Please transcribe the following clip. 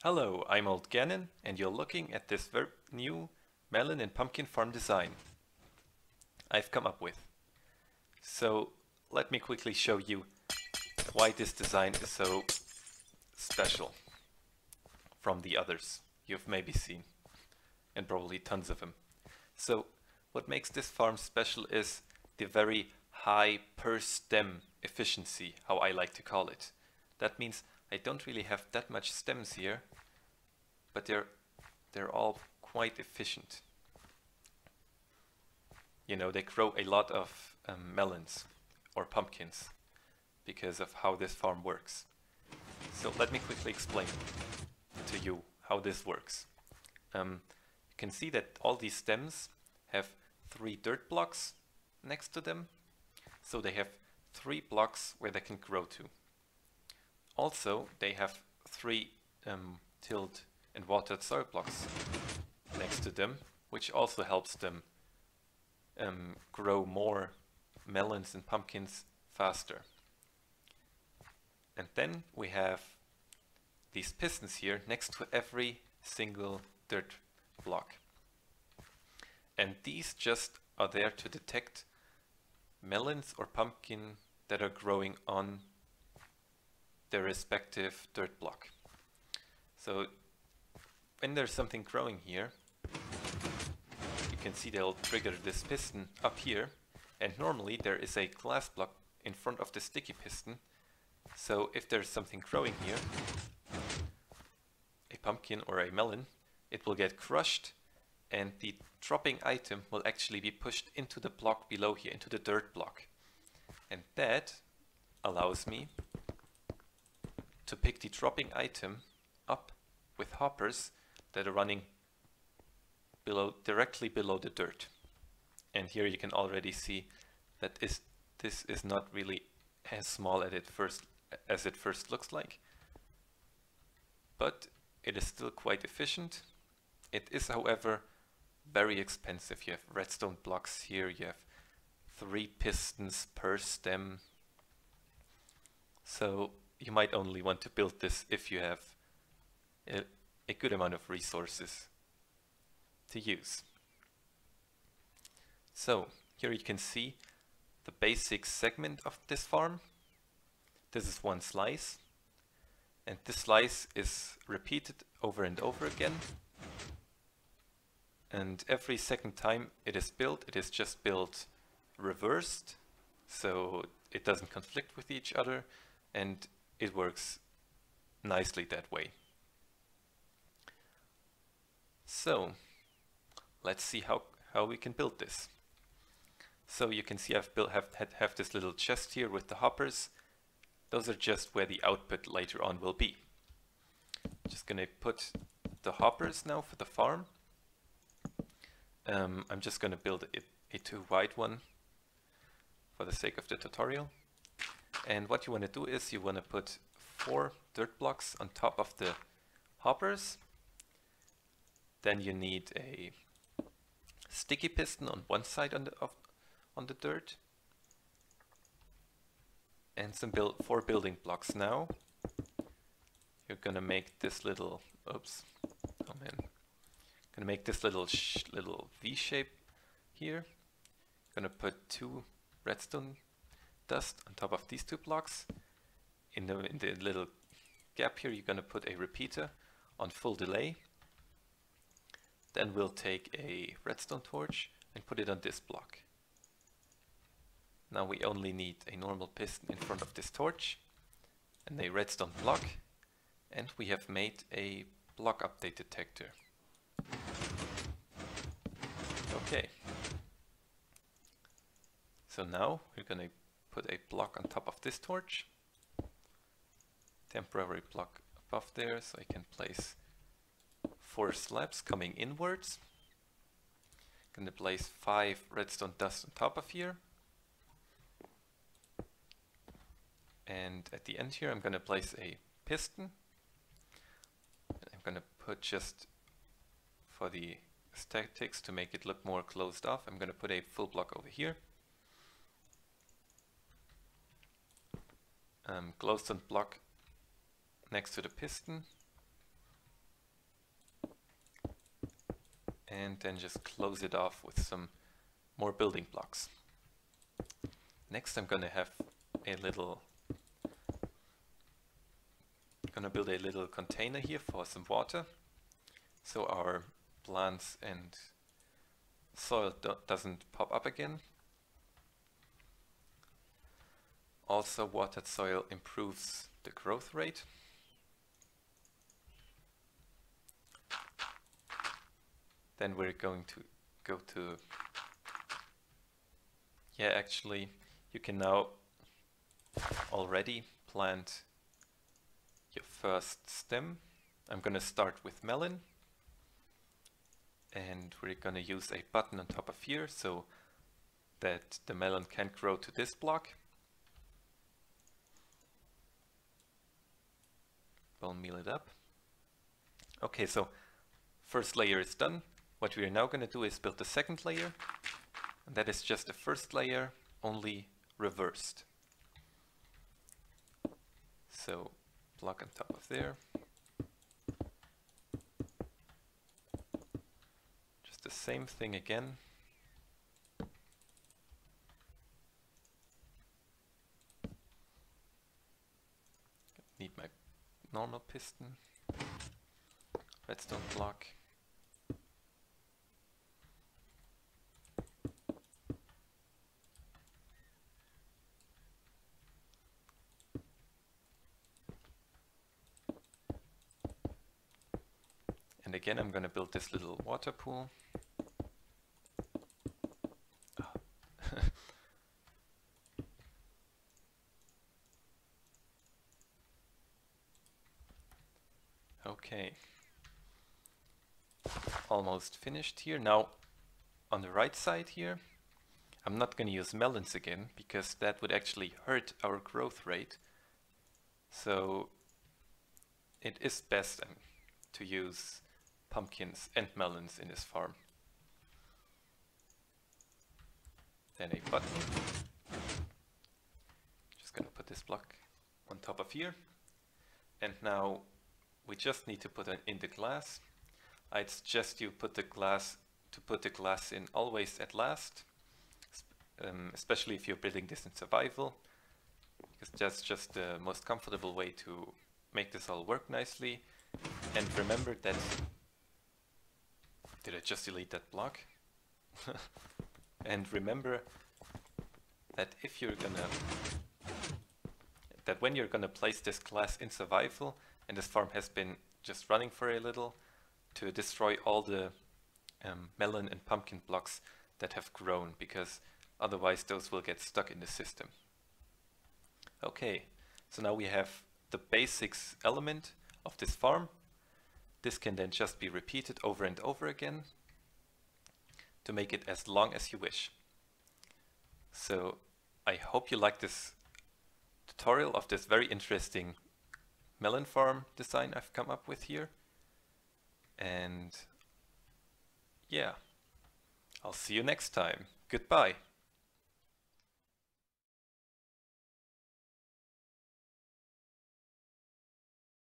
Hello, I'm Old Gannon, and you're looking at this very new melon and pumpkin farm design I've come up with. So let me quickly show you why this design is so special from the others you've maybe seen, and probably tons of them. So what makes this farm special is the very high per stem efficiency, how I like to call it. That means I don't really have that much stems here, but they're all quite efficient. You know, they grow a lot of melons or pumpkins because of how this farm works. So let me quickly explain to you how this works. You can see that all these stems have 3 dirt blocks next to them, so they have 3 blocks where they can grow to. Also, they have 3 tilled and watered soil blocks next to them, which also helps them grow more melons and pumpkins faster. And then we have these pistons here next to every single dirt block. And these just are there to detect melons or pumpkin that are growing on their respective dirt block. So when there's something growing here, you can see they'll trigger this piston up here, and normally there is a glass block in front of the sticky piston. So if there's something growing here, a pumpkin or a melon, it will get crushed and the dropping item will actually be pushed into the block below here, into the dirt block. And that allows me to pick the dropping item up with hoppers that are running directly below the dirt. And here you can already see that this is not really as small as it first looks like, but it is still quite efficient. It is, however, very expensive. You have redstone blocks here, you have 3 pistons per stem, so you might only want to build this if you have a good amount of resources to use. So here you can see the basic segment of this farm. This is one slice, and this slice is repeated over and over again. And every second time it is built, it is just built reversed, so it doesn't conflict with each other, and it works nicely that way. So let's see how we can build this. So you can see I've have this little chest here with the hoppers. Those are just where the output later on will be. Just gonna put the hoppers now for the farm. I'm just gonna build a 2 wide one for the sake of the tutorial. And what you want to do is you want to put 4 dirt blocks on top of the hoppers. Then you need a sticky piston on one side on the dirt, and some 4 building blocks. Now you're gonna make this little gonna make this little V shape here. Gonna put 2 redstone dust on top of these 2 blocks. In the little gap here, you're gonna put a repeater on full delay. Then we'll take a redstone torch and put it on this block. Now we only need a normal piston in front of this torch and a redstone block, and we have made a block update detector. Okay. So now we're gonna put a block on top of this torch, temporary block above there, so I can place 4 slabs coming inwards. Gonna place 5 redstone dust on top of here. And at the end here I'm gonna place a piston. I'm gonna put, just for the aesthetics to make it look more closed off, I'm gonna put a full block over here. Glowstone block next to the piston. and then just close it off with some more building blocks. Next I'm gonna build a little container here for some water, so our plants and soil doesn't pop up again. Also, watered soil improves the growth rate. Then we're going to go to, yeah, actually you can now already plant your first stem. I'm gonna start with melon, and we're gonna use a button on top of here so that the melon can grow to this block. Bone meal it up. Okay, so first layer is done. What we are now gonna do is build the second layer, and that is just the first layer, only reversed. So block on top of there. Just the same thing again. Need my normal piston. Redstone block. And again, I'm going to build this little water pool. Oh. Okay. Almost finished here. Now, on the right side here, I'm not going to use melons again, because that would actually hurt our growth rate. So it is best to use pumpkins and melons in this farm. Then a button. Just gonna put this block on top of here. And now we just need to put it in the glass. I'd suggest you put the glass in always at last, especially if you're building this in survival, because that's just the most comfortable way to make this all work nicely. And remember that, did I just delete that block? And remember that when you're gonna place this glass in survival, and this farm has been just running for a little, to destroy all the melon and pumpkin blocks that have grown, because otherwise those will get stuck in the system. Okay, so now we have the basics element of this farm. This can then just be repeated over and over again to make it as long as you wish. So I hope you like this tutorial of this very interesting melon farm design I've come up with here. And yeah, I'll see you next time. Goodbye.